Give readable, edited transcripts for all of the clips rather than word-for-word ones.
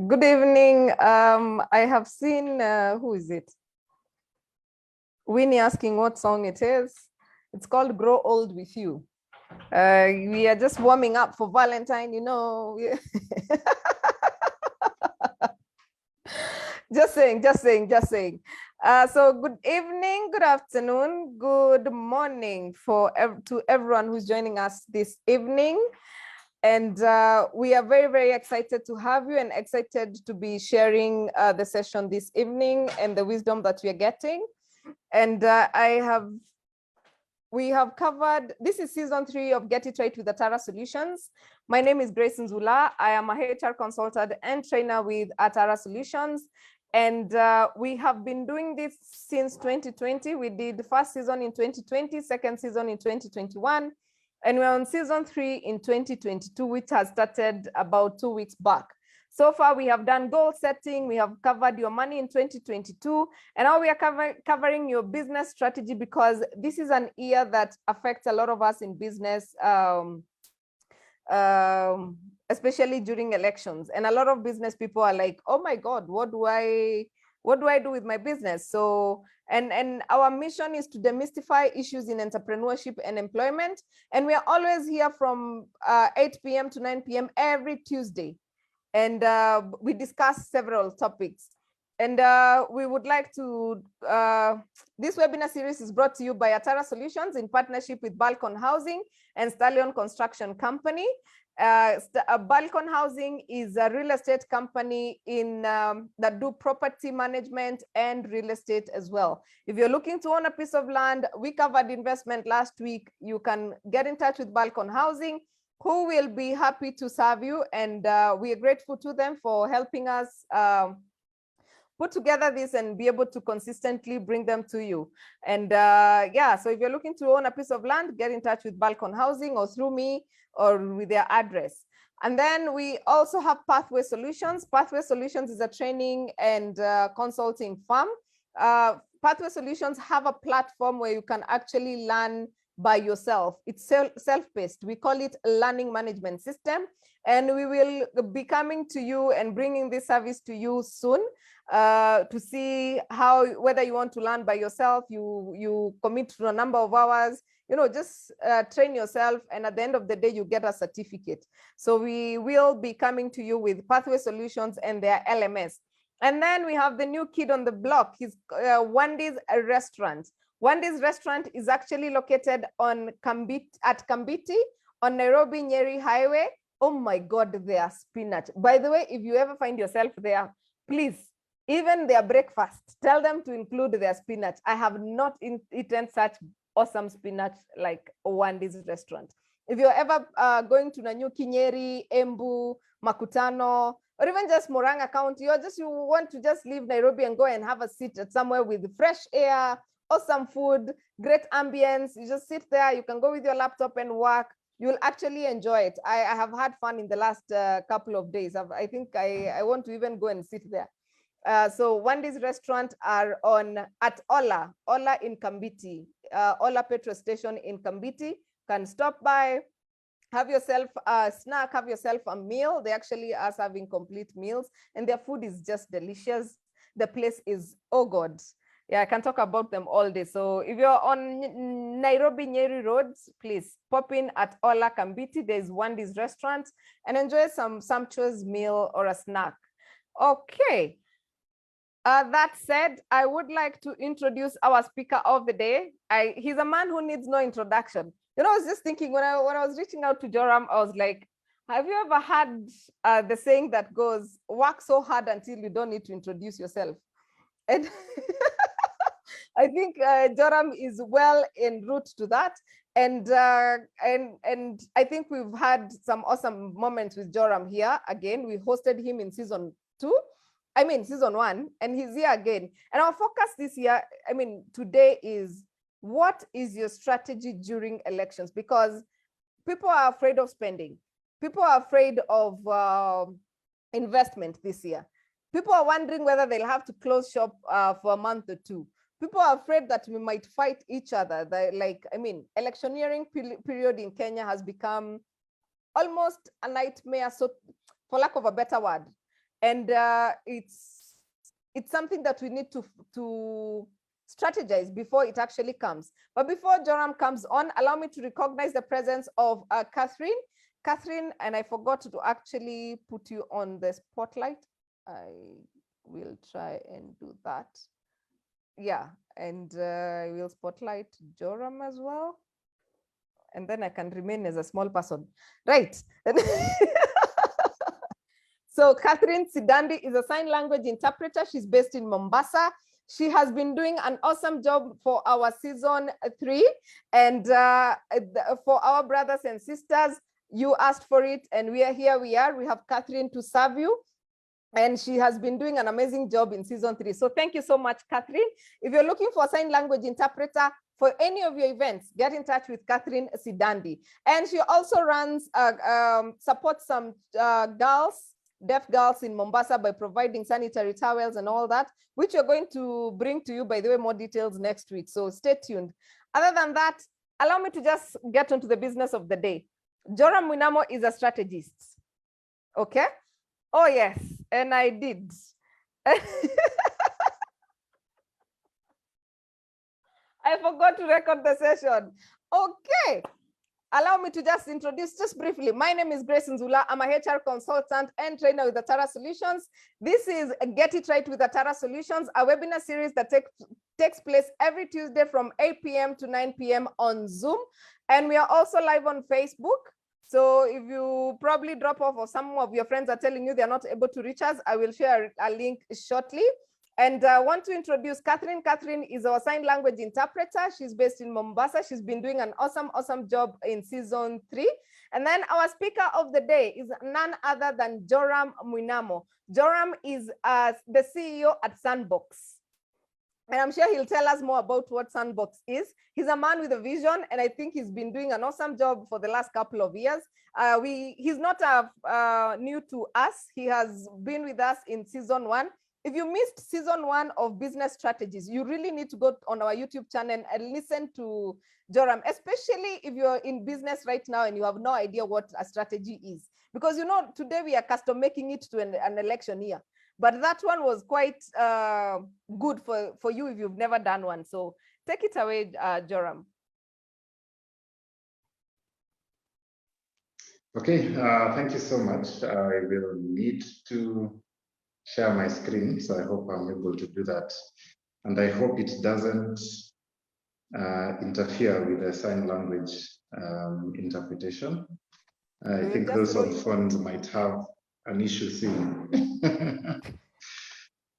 Good evening. I have seen, who is it? Winnie asking what song it is. It's called Grow Old With You. We are just warming up for Valentine, you know. Just saying. So good evening, good afternoon, good morning to everyone who's joining us this evening. And we are very, very excited to have you and excited to be sharing the session this evening and the wisdom that we are getting. And we have covered, this is season 3 of Get It Right with Atara Solutions. My name is Grace Nzula. I am a HR consultant and trainer with Atara Solutions. And we have been doing this since 2020. We did the first season in 2020, second season in 2021. And we're on season 3 in 2022, which has started about 2 weeks back. So far, we have done goal setting. We have covered your money in 2022. And now we are covering your business strategy, because this is an year that affects a lot of us in business, especially during elections. And a lot of business people are like, oh my God, what do I do with my business? So, and our mission is to demystify issues in entrepreneurship and employment. And we are always here from 8 p.m. to 9 p.m. every Tuesday. And we discuss several topics. And we would like to, this webinar series is brought to you by Atara Solutions in partnership with Balcon Housing and Stallion Construction Company. Balcon Housing is a real estate company that do property management and real estate as well. If you're looking to own a piece of land, we covered investment last week. You can get in touch with Balcon Housing, who will be happy to serve you. And we are grateful to them for helping us put together this and be able to consistently bring them to you. And yeah, so if you're looking to own a piece of land, get in touch with Balcon Housing or through me or with their address. And then we also have Pathway Solutions. Pathway Solutions is a training and consulting firm. Pathway Solutions have a platform where you can actually learn by yourself. It's self-paced. We call it a learning management system. And we will be coming to you and bringing this service to you soon to see whether you want to learn by yourself, you commit to a number of hours, just train yourself. And at the end of the day, you get a certificate. So we will be coming to you with Pathway Solutions and their LMS. And then we have the new kid on the block. He's Wendy's Restaurant. Wendy's Restaurant is actually located at Kambiti on Nairobi Nyeri Highway. Oh my God, their spinach. By the way, if you ever find yourself there, please, even their breakfast, tell them to include their spinach. I have not eaten such awesome spinach like Wendy's Restaurant. If you're ever going to Nanyuki, Nyeri, Embu, Makutano, or even just Murang'a County, you want to just leave Nairobi and go and have a seat at somewhere with fresh air, awesome food, great ambience. You just sit there. You can go with your laptop and work. You'll actually enjoy it. I have had fun in the last couple of days. I think I want to even go and sit there. So Wendy's Restaurant are at Ola in Kambiti, Ola petrol station in Kambiti. Can stop by, have yourself a snack, have yourself a meal. They actually are serving complete meals, and their food is just delicious. The place is, oh God. Yeah, I can talk about them all day. So if you're on Nairobi Nyeri roads, please pop in at Ola Kambiti. There's Wendy's Restaurant and enjoy some sumptuous meal or a snack. Okay. That said, I would like to introduce our speaker of the day. He's a man who needs no introduction. I was just thinking when I was reaching out to Joram, I was like, have you ever heard the saying that goes, work so hard until you don't need to introduce yourself? And I think Joram is well en route to that. And I think we've had some awesome moments with Joram here. Again, we hosted him in season 1, and he's here again. And our focus this year, today is, what is your strategy during elections? Because people are afraid of spending. People are afraid of investment this year. People are wondering whether they'll have to close shop for a month or two. People are afraid that we might fight each other. Electioneering period in Kenya has become almost a nightmare, so for lack of a better word. And it's something that we need to strategize before it actually comes. But before Joram comes on, allow me to recognize the presence of Catherine. Catherine, and I forgot to actually put you on the spotlight. I will try and do that. Yeah, and I will spotlight Joram as well. And then I can remain as a small person. Right. So Catherine Sidandi is a sign language interpreter. She's based in Mombasa. She has been doing an awesome job for our season 3. And for our brothers and sisters, you asked for it and we are here. We have Catherine to serve you. And she has been doing an amazing job in season 3. So thank you so much, Catherine. If you're looking for a sign language interpreter for any of your events, get in touch with Catherine Sidandi. And she also runs, supports some deaf girls in Mombasa by providing sanitary towels and all that, which we're going to bring to you, by the way, more details next week. So stay tuned. Other than that, allow me to just get onto the business of the day. Joram Mwinamo is a strategist. Okay? Oh, yes. And I did. I forgot to record the session. Okay. Allow me to just introduce just briefly. My name is Grace Nzula. I'm a HR consultant and trainer with Atara Solutions. This is Get It Right with Atara Solutions, a webinar series that takes place every Tuesday from 8 p.m. to 9 p.m. on Zoom. And we are also live on Facebook. So if you probably drop off or some of your friends are telling you they're not able to reach us, I will share a link shortly. And I want to introduce Catherine. Catherine is our sign language interpreter. She's based in Mombasa. She's been doing an awesome job in season 3. And then our speaker of the day is none other than Joram Mwinamo. Joram is the CEO at Sandbox. And I'm sure he'll tell us more about what Sandbox is. He's a man with a vision, and I think he's been doing an awesome job for the last couple of years. He's not new to us. He has been with us in season 1. If you missed season 1 of Business Strategies, you really need to go on our YouTube channel and listen to Joram, especially if you're in business right now and you have no idea what a strategy is. Because, you know, today we are custom making it to an election year. But that one was quite good for you if you've never done one. So take it away, Joram. Okay, thank you so much. I will need to share my screen, so I hope I'm able to do that. And I hope it doesn't interfere with the sign language interpretation. I think those on phones might have an issue seeing.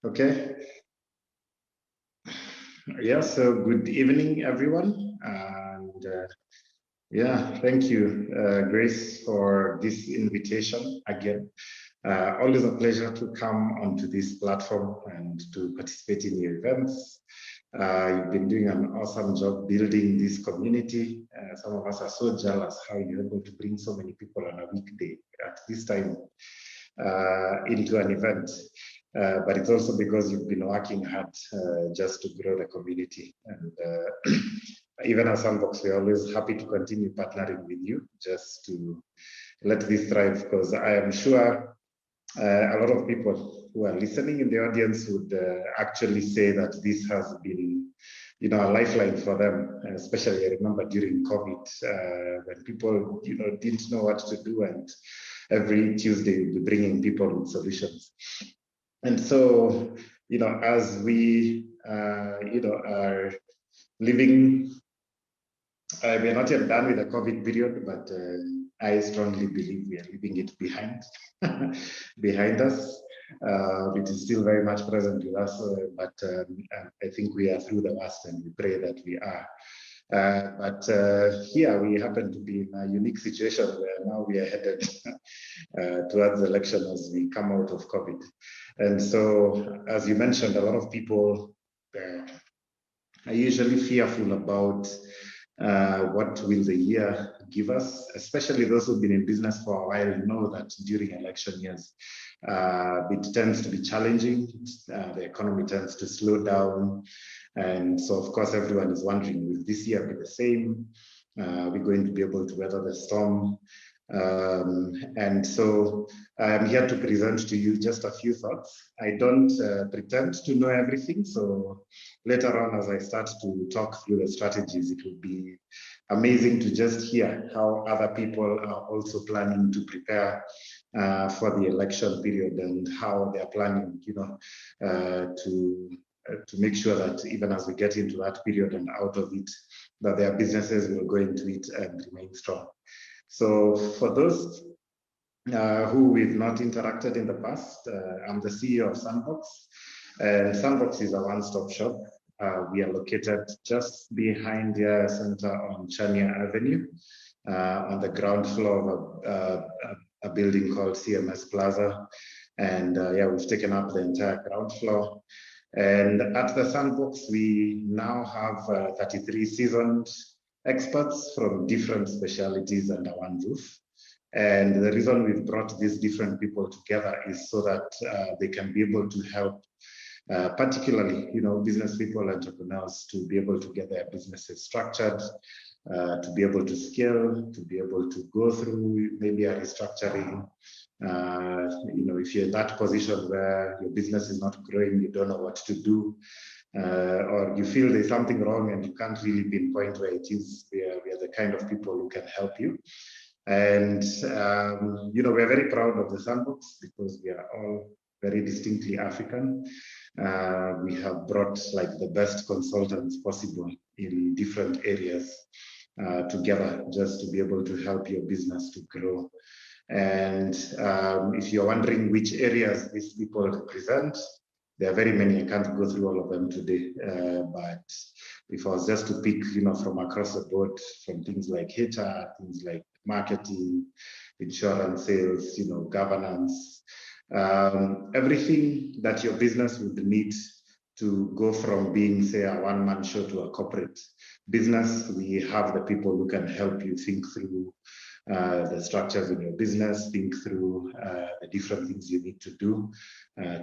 Okay. Yeah, so good evening, everyone. And yeah, thank you, Grace, for this invitation again. Always a pleasure to come onto this platform and to participate in your events. You've been doing an awesome job building this community. Some of us are so jealous how you're able to bring so many people on a weekday at this time into an event. But it's also because you've been working hard just to grow the community. And even as Sandbox, we're always happy to continue partnering with you just to let this thrive, because I am sure a lot of people who are listening in the audience would actually say that this has been, you know, a lifeline for them. Especially, I remember during COVID, when people, you know, didn't know what to do, and every Tuesday we'll be bringing people with solutions. And so, you know, as we, you know, are living, we're not yet done with the COVID period, but I strongly believe we are leaving it behind us. It is still very much present with us, but I think we are through the worst, and we pray that we are. But here we happen to be in a unique situation where now we are headed towards the election as we come out of COVID. And so, as you mentioned, a lot of people are usually fearful about what will the year give us, especially those who've been in business for a while know that during election years, it tends to be challenging. The economy tends to slow down. And so, of course, everyone is wondering, will this year be the same? Are we going to be able to weather the storm? And so I'm here to present to you just a few thoughts. I don't pretend to know everything. So later on, as I start to talk through the strategies, it will be amazing to just hear how other people are also planning to prepare for the election period and how they are planning, to make sure that even as we get into that period and out of it, that their businesses will go into it and remain strong. So for those who we've not interacted in the past, I'm the CEO of Sandbox, and Sandbox is a one-stop shop. We are located just behind the center on Chania Avenue, on the ground floor of a building called CMS Plaza. And yeah, we've taken up the entire ground floor. And at the Sandbox, we now have 33 seasoned experts from different specialties under one roof. And the reason we've brought these different people together is so that they can be able to help, particularly, business people, entrepreneurs, to be able to get their businesses structured, to be able to scale, to be able to go through maybe a restructuring. If you're in that position where your business is not growing, you don't know what to do, or you feel there's something wrong and you can't really pinpoint where it is, we are the kind of people who can help you. And, we're very proud of the Sandbox because we are all very distinctly African. We have brought like the best consultants possible in different areas together just to be able to help your business to grow. And if you're wondering which areas these people represent, there are very many. I can't go through all of them today, but if I was just to pick, from across the board, from things like HR, things like marketing, insurance, sales, governance, everything that your business would need to go from being, say, a one-man show to a corporate business, we have the people who can help you think through the structures in your business, think through the different things you need to do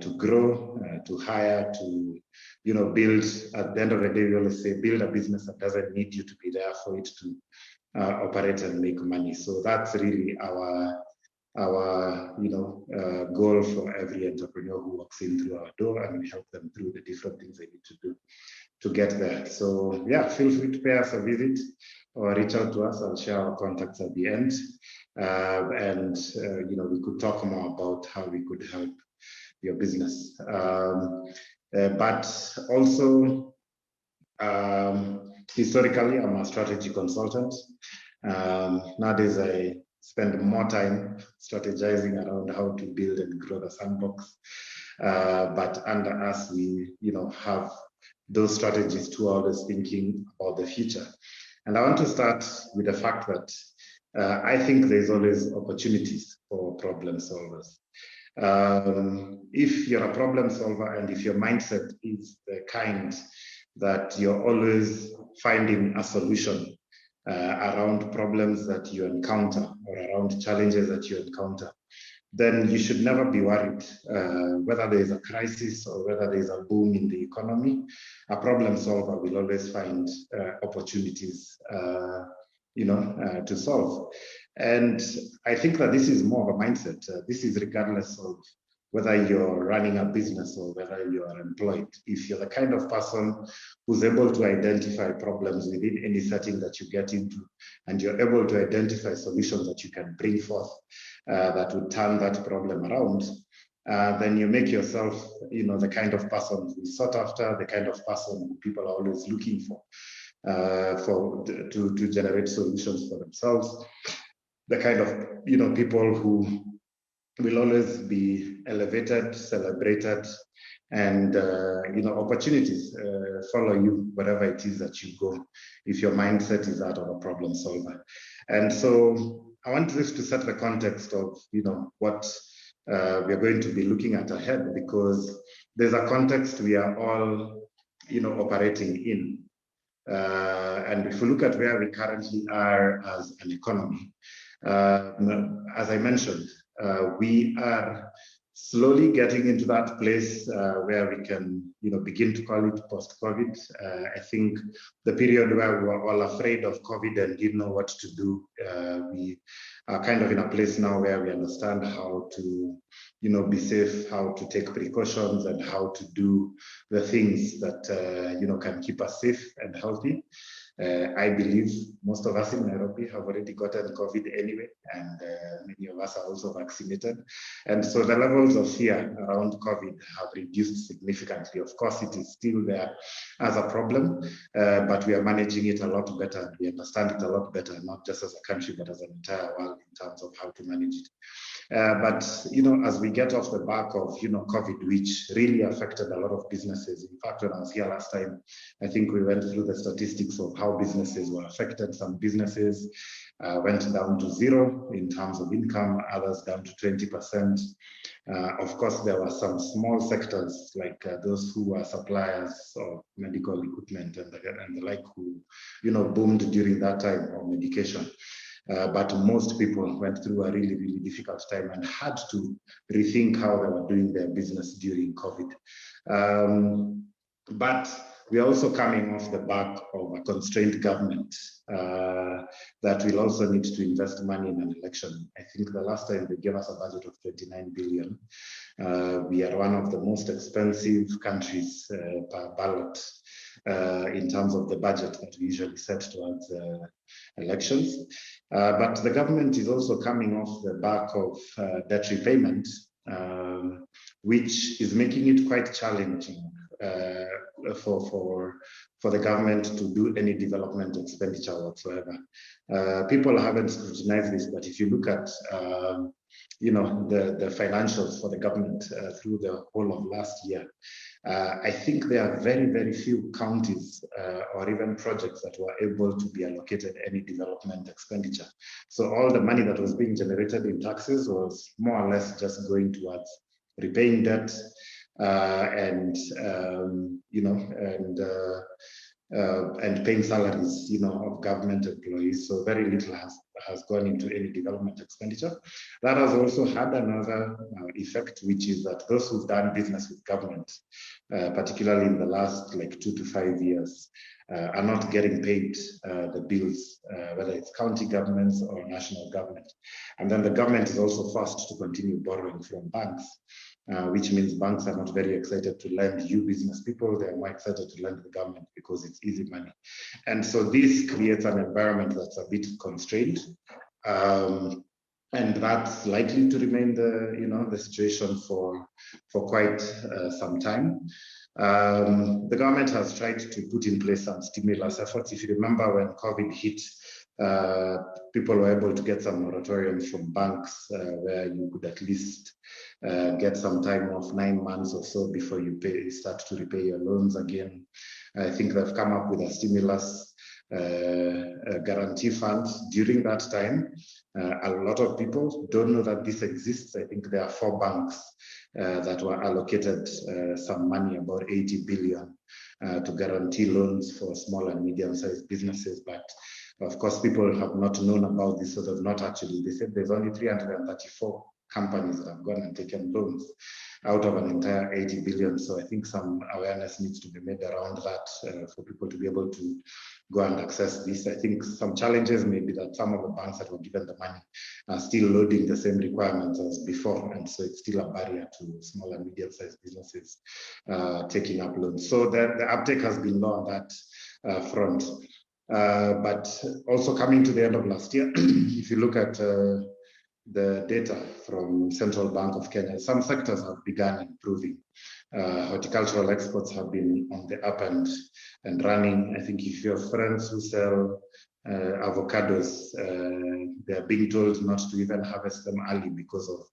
to grow, to hire, to build. At the end of the day, we always say build a business that doesn't need you to be there for it to operate and make money. So that's really our goal for every entrepreneur who walks in through our door, and we help them through the different things they need to do to get there. So yeah, feel free to pay us a visit or reach out to us. I'll share our contacts at the end. We could talk more about how we could help your business. But also, historically, I'm a strategy consultant. Nowadays, I spend more time strategizing around how to build and grow the Sandbox. But under us, we have those strategies too, always thinking about the future. And I want to start with the fact that I think there's always opportunities for problem solvers. If you're a problem solver and if your mindset is the kind that you're always finding a solution around problems that you encounter or around challenges that you encounter, then you should never be worried whether there is a crisis or whether there is a boom in the economy. A problem solver will always find opportunities, to solve. And I think that this is more of a mindset. This is regardless of whether you're running a business or whether you are employed. If you're the kind of person who's able to identify problems within any setting that you get into, and you're able to identify solutions that you can bring forth that would turn that problem around, then you make yourself, the kind of person who's sought after, the kind of person who people are always looking for to generate solutions for themselves, the kind of people who will always be elevated, celebrated, and opportunities follow you wherever it is that you go, if your mindset is that of a problem solver. And so I want this to set the context of what we are going to be looking at ahead, because there's a context we are all operating in. And if we look at where we currently are as an economy, as I mentioned, we are slowly getting into that place where we can, begin to call it post-COVID. I think the period where we were all afraid of COVID and didn't know what to do, we are kind of in a place now where we understand how to, be safe, how to take precautions, and how to do the things that, can keep us safe and healthy. I believe most of us in Nairobi have already gotten COVID anyway, and many of us are also vaccinated. And so the levels of fear around COVID have reduced significantly. Of course, it is still there as a problem, but we are managing it a lot better. We understand it a lot better, not just as a country, but as an entire world in terms of how to manage it. But, as we get off the back of, COVID, which really affected a lot of businesses. In fact, when I was here last time, I think we went through the statistics of how businesses were affected. Some businesses went down to 0 in terms of income, others down to 20%. Of course, there were some small sectors like those who were suppliers of medical equipment and the like who, boomed during that time, or medication. But most people went through a really, really difficult time and had to rethink how they were doing their business during COVID. But we are also coming off the back of a constrained government that will also need to invest money in an election. I think the last time they gave us a budget of 29 billion. We are one of the most expensive countries per ballot in terms of the budget that we usually set towards elections. But the government is also coming off the back of debt repayment, which is making it quite challenging for the government to do any development expenditure whatsoever. People haven't scrutinized this, but if you look at the financials for the government through the whole of last year, I think there are very, very few counties or even projects that were able to be allocated any development expenditure. So all the money that was being generated in taxes was more or less just going towards repaying debt and paying salaries, of government employees. So very little has gone into any development expenditure. That has also had another effect, which is that those who've done business with government, particularly in the last 2 to 5 years, are not getting paid the bills, whether it's county governments or national government. And then the government is also forced to continue borrowing from banks. Which means banks are not very excited to lend you business people. They're more excited to lend the government because it's easy money. And so this creates an environment that's a bit constrained. And that's likely to remain the situation for quite some time. The government has tried to put in place some stimulus efforts. If you remember when COVID hit, people were able to get some moratoriums from banks where you could at least get some time off, 9 months or so before you start to repay your loans again. I think they've come up with a stimulus guarantee fund during that time. A lot of people don't know that this exists. I think there are 4 banks that were allocated some money, about 80 billion, to guarantee loans for small and medium-sized businesses. But of course, people have not known about this, so they've not actually. They said there's only 334 companies that have gone and taken loans out of an entire 80 billion. So I think some awareness needs to be made around that for people to be able to go and access this. I think some challenges may be that some of the banks that were given the money are still loading the same requirements as before. And so it's still a barrier to small and medium-sized businesses taking up loans. So the uptake has been low on that front. But also coming to the end of last year, if you look at the data from Central Bank of Kenya, some sectors have begun improving. Horticultural exports have been on the up and running. I think if you have friends who sell avocados, they're being told not to even harvest them early because of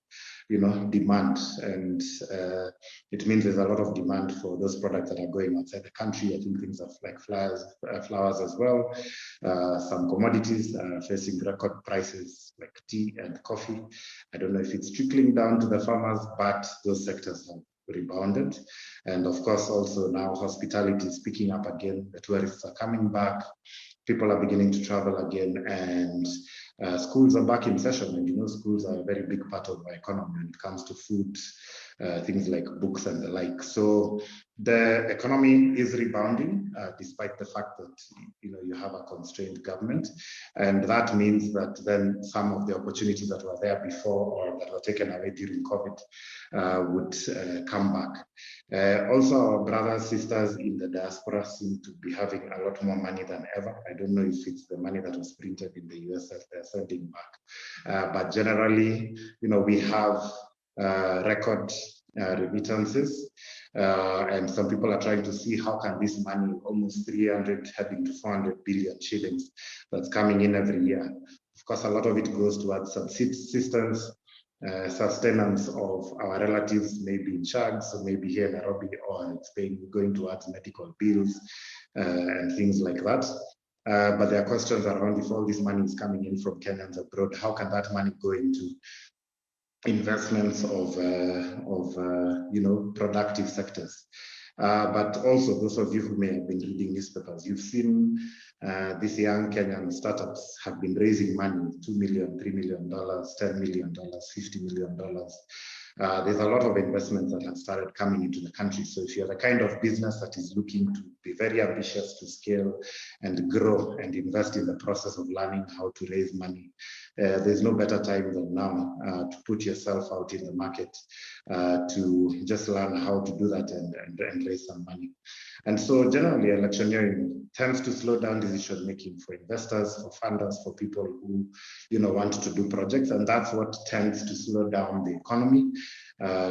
demand, and it means there's a lot of demand for those products that are going outside the country. I think things like flowers as well. Some commodities are facing record prices like tea and coffee. I don't know if it's trickling down to the farmers, but those sectors have rebounded. And of course, also now hospitality is picking up again. The tourists are coming back. People are beginning to travel again, and schools are back in session. And schools are a very big part of our economy when it comes to food, things like books and the like. So the economy is rebounding, despite the fact that you have a constrained government, and that means that then some of the opportunities that were there before or that were taken away during COVID would come back. Also, our brothers, sisters in the diaspora seem to be having a lot more money than ever. I don't know if it's the money that was printed in the US that they're sending back, but generally, we have record remittances, and some people are trying to see how can this money, almost 300 heading to 400 billion shillings, that's coming in every year. Of course, a lot of it goes towards subsistence, sustenance of our relatives, maybe in Shags, or maybe here in Nairobi, or it's going towards medical bills and things like that. But there are questions around, if all this money is coming in from Kenyans abroad, how can that money go into investments of productive sectors? But also, those of you who may have been reading newspapers, you've seen these young Kenyan startups have been raising money, $2 million, $3 million, $10 million, $50 million. There's a lot of investments that have started coming into the country. So if you're the kind of business that is looking to be very ambitious to scale and grow and invest in the process of learning how to raise money, there's no better time than now to put yourself out in the market to just learn how to do that and raise some money. And so generally, electioneering tends to slow down decision making for investors, for funders, for people who want to do projects, and that's what tends to slow down the economy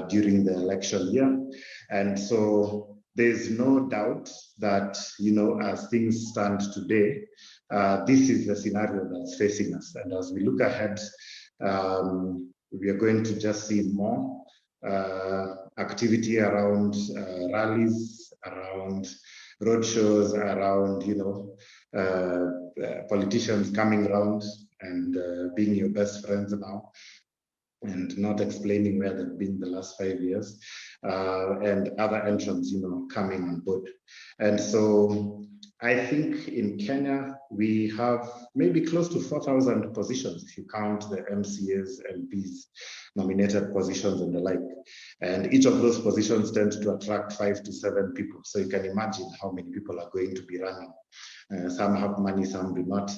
during the election year. And so there's no doubt that as things stand today, this is the scenario that's facing us. And as we look ahead, we are going to just see more activity around rallies, around roadshows, around politicians coming around and being your best friends now, and not explaining where they've been the last 5 years, and other entrants, coming on board. And so I think in Kenya, we have maybe close to 4,000 positions, if you count the MCAs, MPs, nominated positions and the like. And each of those positions tend to attract 5 to 7 people. So you can imagine how many people are going to be running. Some have money, some do not.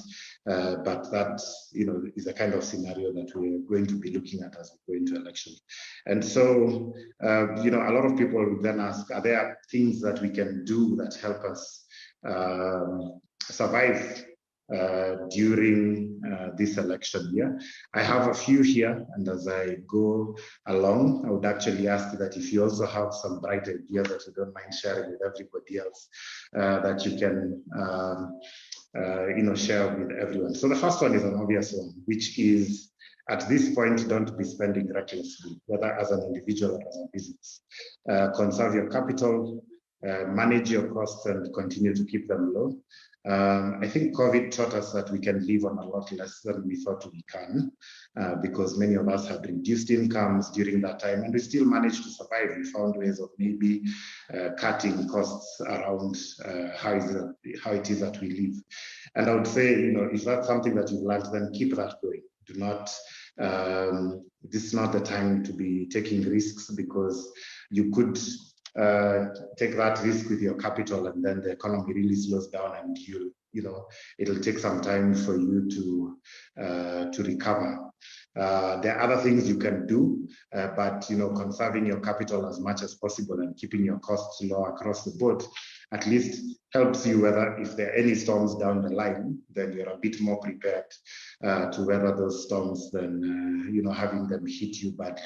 But that, is a kind of scenario that we're going to be looking at as we go into election. And so, a lot of people will then ask, are there things that we can do that help us survive during this election year? I have a few here, and as I go along, I would actually ask that if you also have some bright ideas that you don't mind sharing with everybody else, that you can share with everyone. So the first one is an obvious one, which is, at this point, don't be spending recklessly, whether as an individual or as a business. Conserve your capital, manage your costs, and continue to keep them low. I think COVID taught us that we can live on a lot less than we thought we can, because many of us had reduced incomes during that time, and we still managed to survive. We found ways of maybe cutting costs around how it is that we live. And I would say, if that's something that you've learned, then keep that going. Do not, this is not the time to be taking risks, because you could take that risk with your capital, and then the economy really slows down, and it'll take some time for you to recover. There are other things you can do, but conserving your capital as much as possible and keeping your costs low across the board at least helps you if there are any storms down the line, then you're a bit more prepared to weather those storms than having them hit you badly.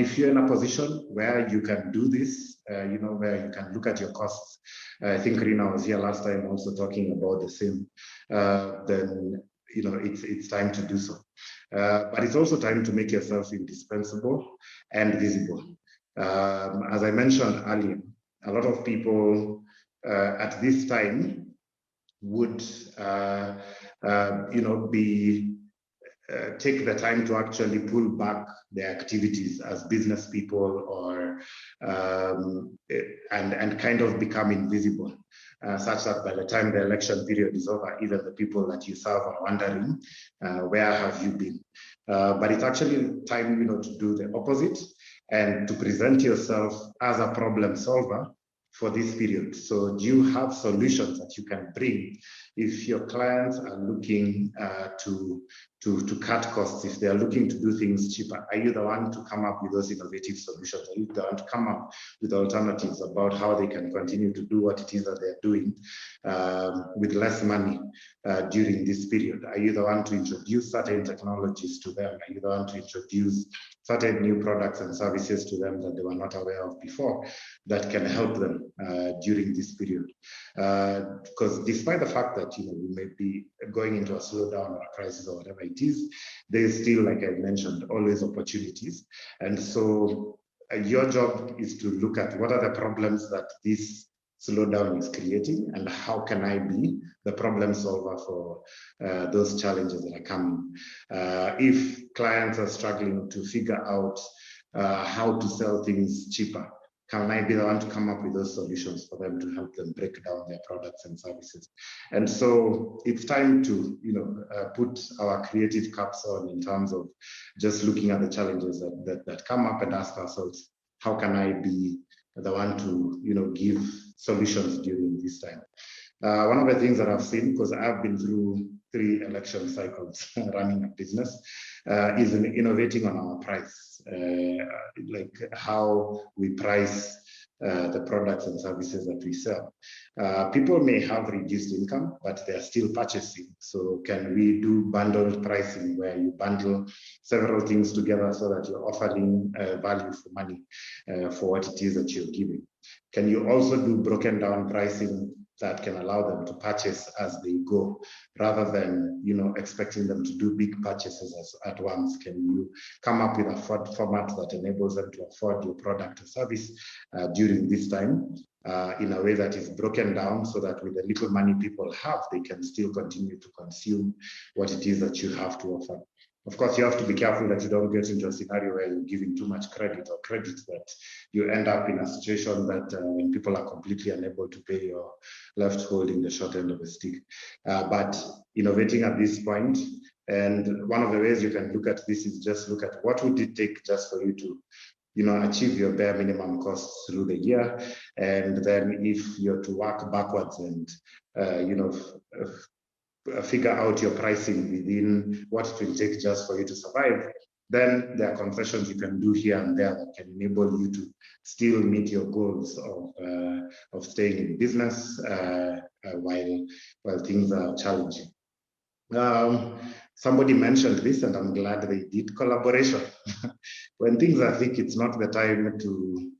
If you're in a position where you can do this, where you can look at your costs, I think Rina was here last time also talking about the same, then it's time to do so. But it's also time to make yourself indispensable and visible. As I mentioned earlier, a lot of people at this time would take the time to actually pull back their activities as business people, or and kind of become invisible, such that by the time the election period is over, even the people that you serve are wondering, where have you been? But it's actually time, to do the opposite and to present yourself as a problem solver for this period. So do you have solutions that you can bring if your clients are looking to cut costs, if they are looking to do things cheaper? Are you the one to come up with those innovative solutions? Are you the one to come up with alternatives about how they can continue to do what it is that they're doing with less money during this period? Are you the one to introduce certain technologies to them? Are you the one to introduce certain new products and services to them that they were not aware of before that can help them during this period? Because despite the fact that we may be going into a slowdown or a crisis or whatever it is, there's still, like I mentioned, always opportunities. And so your job is to look at what are the problems that this slowdown is creating, and how can I be the problem solver for those challenges that are coming. If clients are struggling to figure out how to sell things cheaper, can I be the one to come up with those solutions for them to help them break down their products and services? And so it's time to put our creative caps on in terms of just looking at the challenges that come up and ask ourselves, how can I be the one to give solutions during this time? One of the things that I've seen, because I've been through 3 election cycles running a business, is in innovating on our price, like how we price the products and services that we sell. People may have reduced income, but they're still purchasing. So can we do bundled pricing, where you bundle several things together so that you're offering value for money for what it is that you're giving? Can you also do broken down pricing that can allow them to purchase as they go, rather than expecting them to do big purchases at once? Can you come up with a format that enables them to afford your product or service during this time in a way that is broken down, so that with the little money people have, they can still continue to consume what it is that you have to offer? Of course, you have to be careful that you don't get into a scenario where you're giving too much credit, or credit that you end up in a situation that when people are completely unable to pay, you're left holding the short end of the stick. But innovating at this point, and one of the ways you can look at this is just look at what would it take just for you to achieve your bare minimum costs through the year. And then if you're to work backwards and figure out your pricing within what it will take just for you to survive, then there are concessions you can do here and there that can enable you to still meet your goals of staying in business while things are challenging. Somebody mentioned this, and I'm glad they did: collaboration. When things are thick, it's not the time to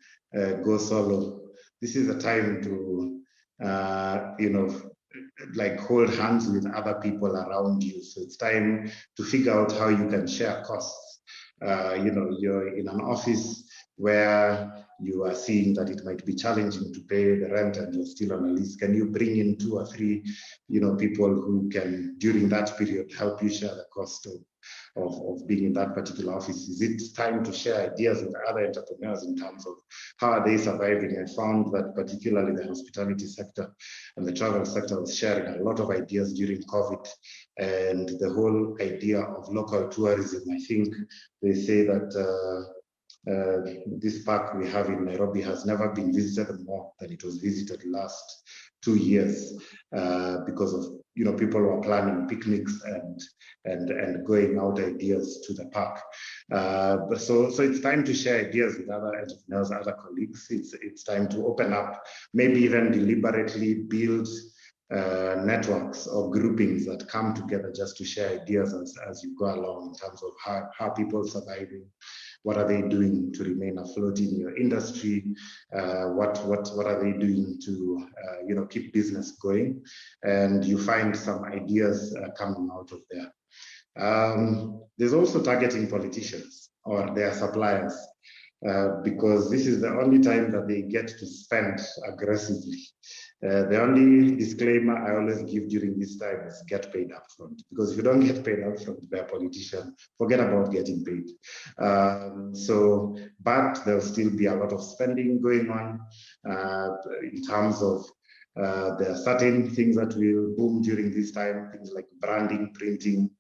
go solo. This is a time to like hold hands with other people around you. So it's time to figure out how you can share costs. You're in an office where you are seeing that it might be challenging to pay the rent and you're still on a lease. Can you bring in 2 or 3 people who can, during that period, help you share the cost of being in that particular office? Is it time to share ideas with other entrepreneurs in terms of how are they surviving? I found that particularly the hospitality sector and the travel sector was sharing a lot of ideas during COVID, and the whole idea of local tourism. I think they say that this park we have in Nairobi has never been visited more than it was visited last 2 years, because of people were planning picnics and going out ideas to the park. So it's time to share ideas with other entrepreneurs, other colleagues. It's time to open up, maybe even deliberately build networks or groupings that come together just to share ideas as you go along, in terms of how people are surviving. What are they doing to remain afloat in your industry? What are they doing to keep business going? And you find some ideas coming out of there. There's also targeting politicians or their suppliers, because this is the only time that they get to spend aggressively. The only disclaimer I always give during this time is get paid upfront, because if you don't get paid upfront by a politician, forget about getting paid. But there'll still be a lot of spending going on in terms of there are certain things that will boom during this time, things like branding, printing,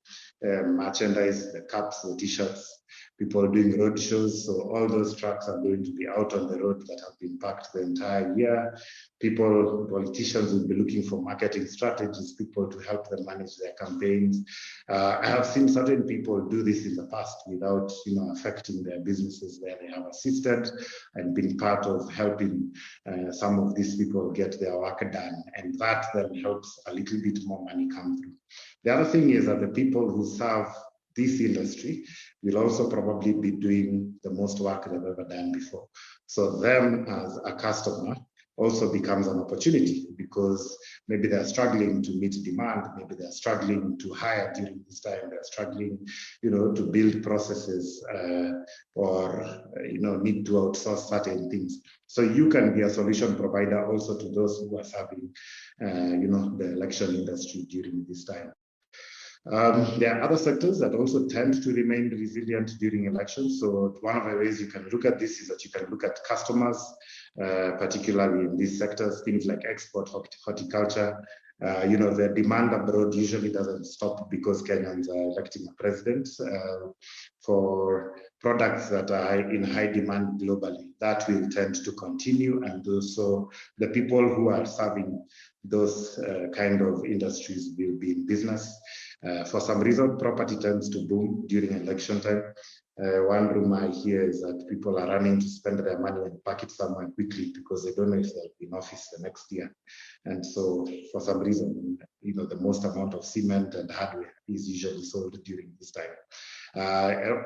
merchandise, the cups, the t-shirts. people doing road shows. So all those trucks are going to be out on the road that have been parked the entire year. Politicians will be looking for marketing strategies, people to help them manage their campaigns. I have seen certain people do this in the past without, affecting their businesses, where they have assisted and been part of helping some of these people get their work done, and that then helps a little bit more money come through. The other thing is that the people who serve this industry will also probably be doing the most work they've ever done before. So them as a customer also becomes an opportunity, because maybe they're struggling to meet demand, maybe they're struggling to hire during this time, they're struggling, to build processes or need to outsource certain things. So you can be a solution provider also to those who are serving, the election industry during this time. There are other sectors that also tend to remain resilient during elections. So one of the ways you can look at this is that you can look at customers, particularly in these sectors, things like export, horticulture. The demand abroad usually doesn't stop because Kenyans are electing a president. For products that are in high demand globally, that will tend to continue, and also the people who are serving those kind of industries will be in business. For some reason, property tends to boom during election time. One rumor I hear is that people are running to spend their money and pack it somewhere quickly because they don't know if they'll be in office the next year. And so for some reason, the most amount of cement and hardware is usually sold during this time.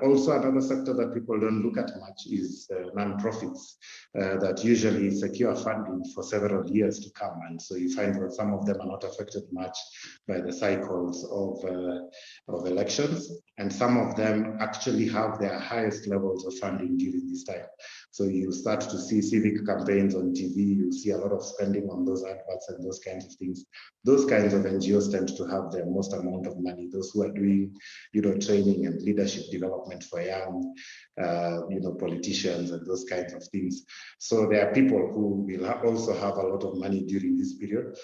Also, another sector that people don't look at much is non-profits that usually secure funding for several years to come. And so you find that some of them are not affected much by the cycles of elections. And some of them actually have their highest levels of funding during this time. So you start to see civic campaigns on TV, you see a lot of spending on those adverts and those kinds of things. Those kinds of NGOs tend to have their most amount of money, those who are doing, training and leadership development for young, politicians and those kinds of things. So there are people who will also have a lot of money during this period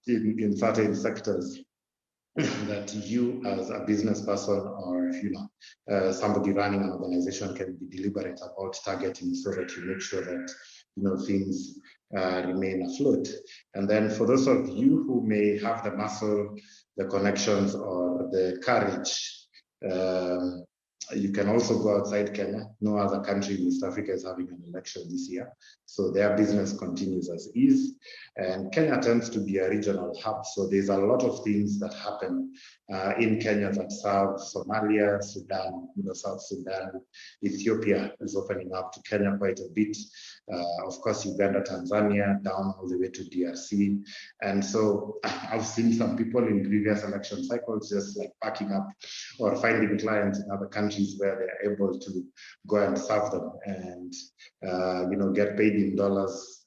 in certain sectors that you as a business person or somebody running an organization can be deliberate about targeting, so that you make sure that things remain afloat. And then for those of you who may have the muscle, the connections, or the courage, you can also go outside Kenya. No other country in East Africa is having an election this year, so their business continues as is. And Kenya tends to be a regional hub, so there's a lot of things that happen in Kenya that serve Somalia, Sudan, South Sudan. Ethiopia is opening up to Kenya quite a bit. Of course, Uganda, Tanzania, down all the way to DRC. And so I've seen some people in previous election cycles just like packing up or finding clients in other countries where they're able to go and serve them and get paid in dollars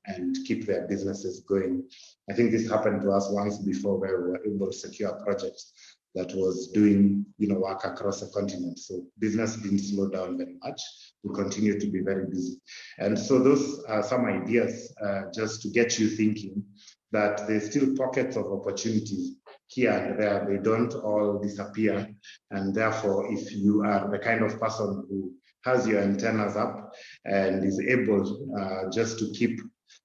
and keep their businesses going. I think this happened to us once before, where we were able to secure a project that was doing work across the continent. So business didn't slow down very much. We continue to be very busy. And so those are some ideas just to get you thinking that there's still pockets of opportunities here and there. They don't all disappear. And therefore, if you are the kind of person who has your antennas up and is able just to keep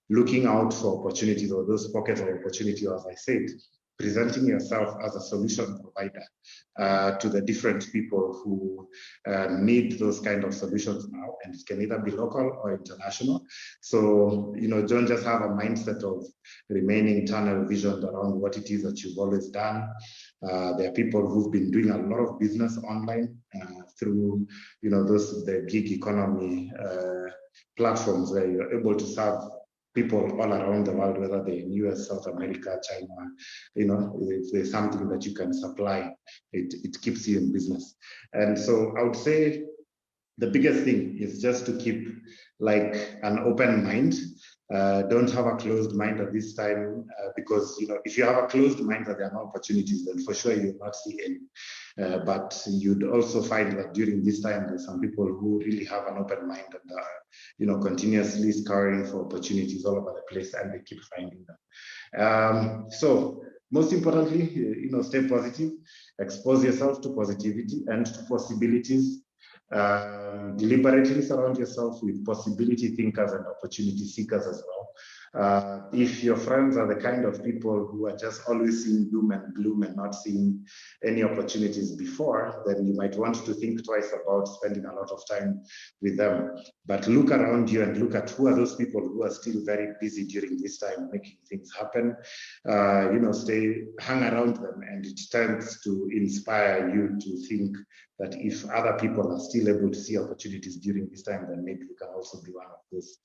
looking out for opportunities, or those pockets of opportunity, as I said, presenting yourself as a solution provider to the different people who need those kind of solutions now, and it can either be local or international. So, don't just have a mindset of remaining tunnel visioned around what it is that you've always done. There are people who've been doing a lot of business online through, the gig economy platforms, where you're able to serve people all around the world, whether they're in US, South America, China. If there's something that you can supply, it keeps you in business. And so I would say the biggest thing is just to keep like an open mind. Don't have a closed mind at this time, because if you have a closed mind that there are no opportunities, then for sure you'll not see any. But you'd also find that during this time, there's some people who really have an open mind and are, continuously scouring for opportunities all over the place, and they keep finding them. So most importantly, stay positive, expose yourself to positivity and to possibilities. Deliberately surround yourself with possibility thinkers and opportunity seekers as well. If your friends are the kind of people who are just always seeing doom and gloom and not seeing any opportunities before, then you might want to think twice about spending a lot of time with them. But look around you and look at who are those people who are still very busy during this time making things happen. Hang around them, and it tends to inspire you to think that if other people are still able to see opportunities during this time, then maybe you can also be one of those,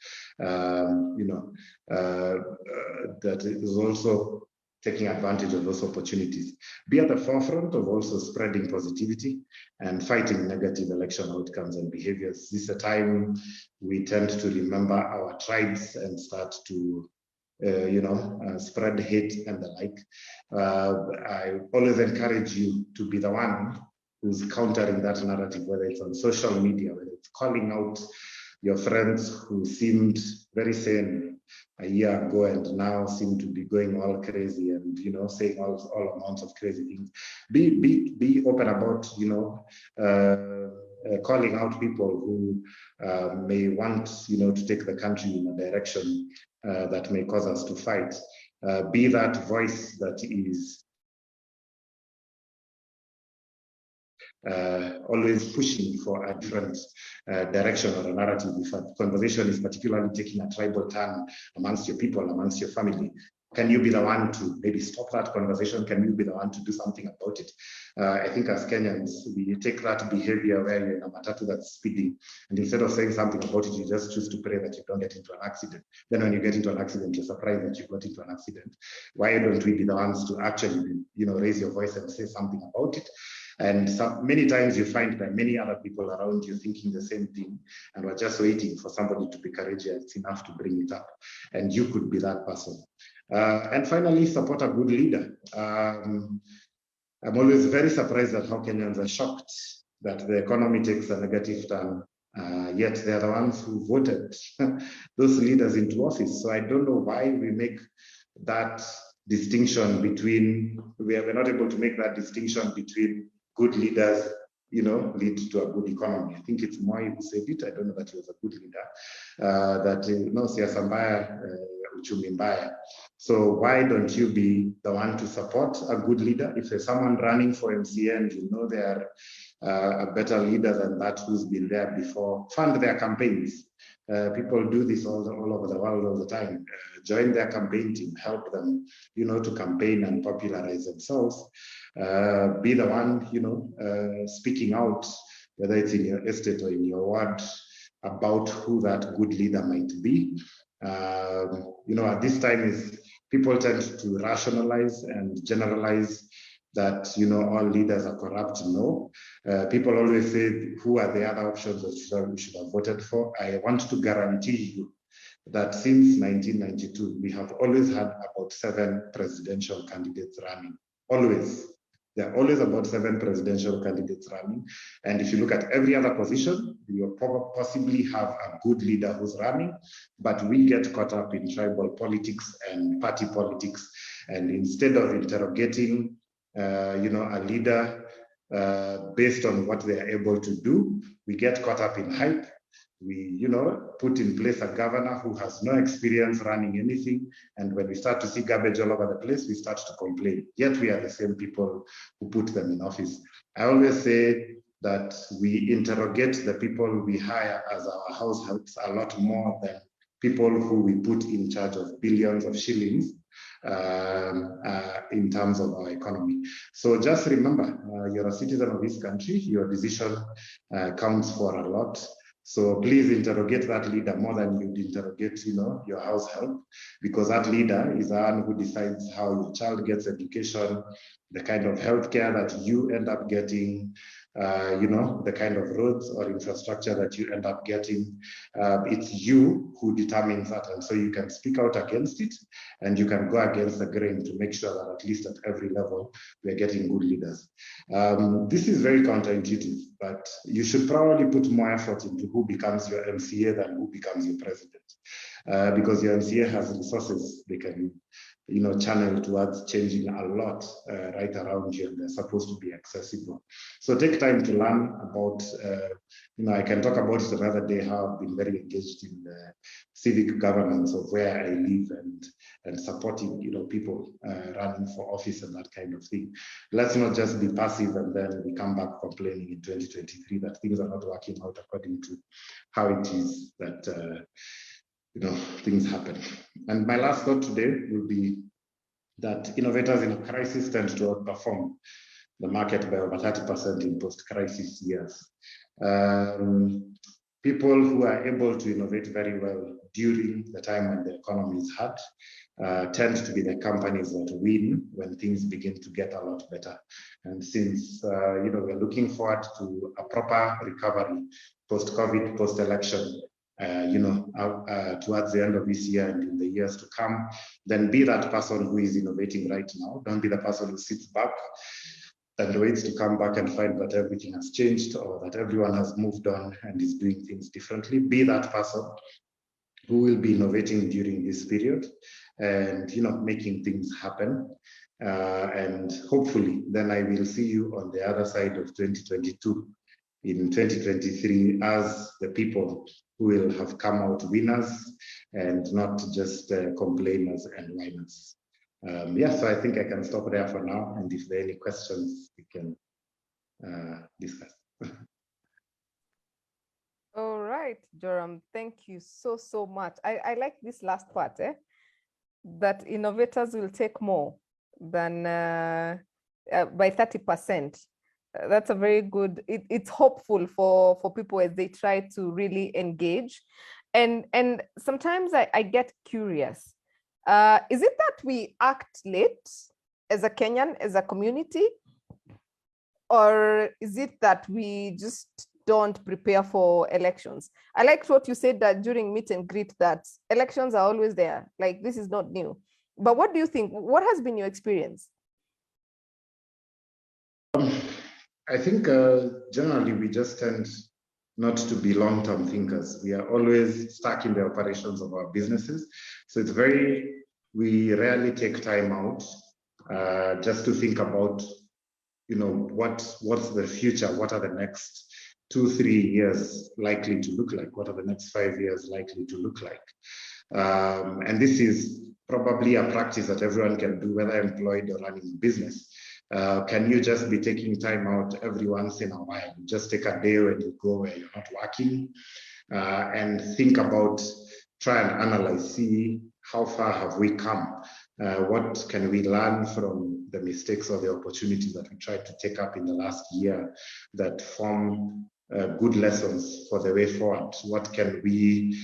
that is also taking advantage of those opportunities. Be at the forefront of also spreading positivity and fighting negative election outcomes and behaviors. This is a time we tend to remember our tribes and start to spread hate and the like. I always encourage you to be the one who's countering that narrative, whether it's on social media, whether it's calling out your friends who seemed very sane a year ago and now seem to be going all crazy and saying all amounts of crazy things. Be open about calling out people who may want to take the country in a direction that may cause us to fight. Be that voice that is always pushing for a different direction or a narrative. If a conversation is particularly taking a tribal turn amongst your people, amongst your family, can you be the one to maybe stop that conversation? Can you be the one to do something about it? I think as Kenyans, we take that behavior where you're in a matatu that's speeding, and instead of saying something about it, you just choose to pray that you don't get into an accident. Then when you get into an accident, you're surprised that you got into an accident. Why don't we be the ones to actually, raise your voice and say something about it? And many times you find that many other people around you thinking the same thing, and we're just waiting for somebody to be courageous enough to bring it up. And you could be that person. And finally, support a good leader. I'm always very surprised at how Kenyans are shocked that the economy takes a negative turn, yet they're the ones who voted those leaders into office. So I don't know why we make that distinction between, we're not able to make that distinction between good leaders, lead to a good economy. I think it's Moi who said it. I don't know that he was a good leader. That siasa mbaya, uchumi mbaya. So why don't you be the one to support a good leader? If there's someone running for MCA and they are a better leader than that who's been there before, fund their campaigns. People do this all over the world all the time. Join their campaign team, help them, to campaign and popularize themselves. Be the one, speaking out, whether it's in your estate or in your ward, about who that good leader might be. At this time people tend to rationalize and generalize that all leaders are corrupt. No, people always say, who are the other options that we should have voted for? I want to guarantee you that since 1992 we have always had about 7 presidential candidates running. Always. There are always about 7 presidential candidates running. And if you look at every other position, you possibly have a good leader who's running, but we get caught up in tribal politics and party politics. And instead of interrogating a leader based on what they are able to do, we get caught up in hype. We, put in place a governor who has no experience running anything. And when we start to see garbage all over the place, we start to complain. Yet we are the same people who put them in office. I always say that we interrogate the people we hire as our house helps a lot more than people who we put in charge of billions of shillings in terms of our economy. So just remember, you're a citizen of this country. Your decision counts for a lot. So please interrogate that leader more than you'd interrogate, your house help, because that leader is the one who decides how your child gets education, the kind of healthcare that you end up getting, the kind of roads or infrastructure that you end up getting. It's you who determines that, and so you can speak out against it, and you can go against the grain to make sure that at least at every level we're getting good leaders. This is very counterintuitive, but you should probably put more effort into who becomes your MCA than who becomes your president. because your MCA has resources they can channel towards changing a lot right around you, and they're supposed to be accessible. So take time to learn about, I can talk about it another day, how I've been very engaged in the civic governance of where I live and supporting, people running for office and that kind of thing. Let's not just be passive and then we come back complaining in 2023 that things are not working out according to how it is that things happen. And my last thought today will be that innovators in a crisis tend to outperform the market by over 30% in post-crisis years. People who are able to innovate very well during the time when the economy is hard tend to be the companies that win when things begin to get a lot better. And since we're looking forward to a proper recovery post-COVID, post-election, towards the end of this year and in the years to come, then be that person who is innovating right now. Don't be the person who sits back and waits to come back and find that everything has changed or that everyone has moved on and is doing things differently. Be that person who will be innovating during this period and making things happen. And hopefully then I will see you on the other side of 2022 in 2023 as the people who will have come out winners and not just complainers and whiners. So I think I can stop there for now, and if there are any questions, we can discuss. All right, Joram, thank you so much. I like this last part, that innovators will take more than by 30%. That's a very good, it's hopeful for people as they try to really engage. And sometimes I get curious. Is it that we act late as a Kenyan, as a community? Or is it that we just don't prepare for elections? I liked what you said that during meet and greet that elections are always there. Like, this is not new. But what do you think? What has been your experience? I think generally we just tend not to be long-term thinkers. We are always stuck in the operations of our businesses. So we rarely take time out just to think about, what's the future? What are the next 2-3 years likely to look like? What are the next 5 years likely to look like? And this is probably a practice that everyone can do, whether employed or running a business. Can you just be taking time out every once in a while? Just take a day when you go where you're not working and think about, try and analyze, see how far have we come? What can we learn from the mistakes or the opportunities that we tried to take up in the last year that form good lessons for the way forward? What can we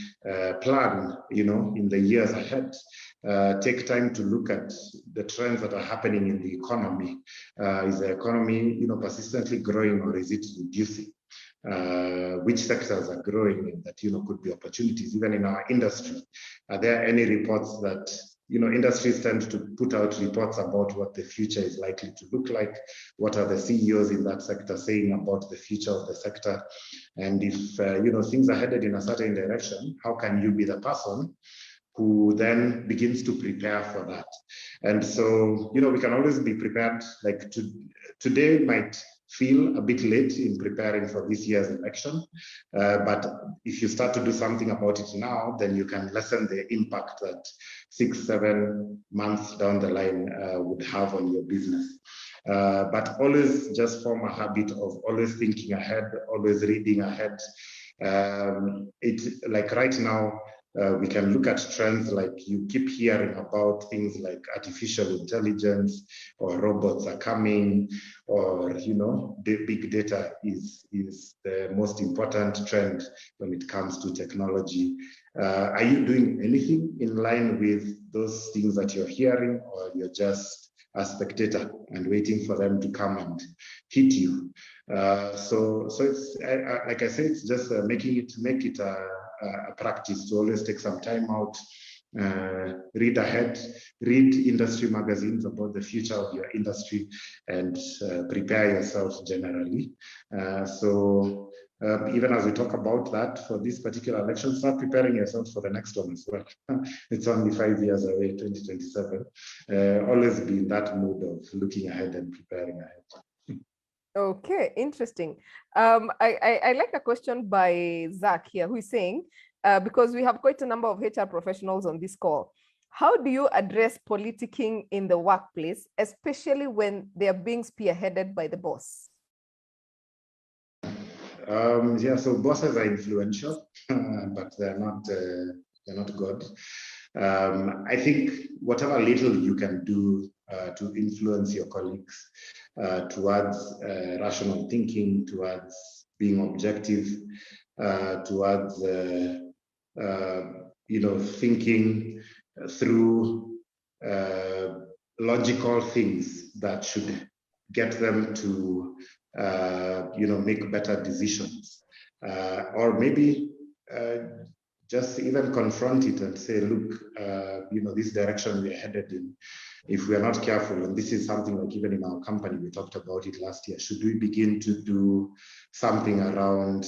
plan, in the years ahead? Take time to look at the trends that are happening in the economy. Is the economy, persistently growing, or is it reducing? Which sectors are growing and that, could be opportunities, even in our industry? Are there any reports that, industries tend to put out reports about what the future is likely to look like? What are the CEOs in that sector saying about the future of the sector? And if, things are headed in a certain direction, how can you be the person who then begins to prepare for that? And so, we can always be prepared. Like today might feel a bit late in preparing for this year's election, but if you start to do something about it now, then you can lessen the impact that 6-7 months down the line would have on your business. But always just form a habit of always thinking ahead, always reading ahead. It's like right now, we can look at trends, like you keep hearing about things like artificial intelligence, or robots are coming, or the big data is the most important trend when it comes to technology. Are you doing anything in line with those things that you're hearing, or you're just a spectator and waiting for them to come and hit you? So it's like I said, it's just make it a practice to always take some time out, read ahead, read industry magazines about the future of your industry, and prepare yourself generally. So even as we talk about that for this particular election, start preparing yourself for the next one as well. It's only 5 years away, 2027. Always be in that mood of looking ahead and preparing ahead. Okay, interesting. I like a question by Zach here, who is saying, because we have quite a number of HR professionals on this call, how do you address politicking in the workplace, especially when they are being spearheaded by the boss? Yeah, so bosses are influential, but they're not God. I think whatever little you can do to influence your colleagues towards rational thinking, towards being objective, towards thinking through logical things that should get them to make better decisions, or maybe just even confront it and say, look, this direction we are headed in, if we are not careful, and this is something like even in our company, we talked about it last year, should we begin to do something around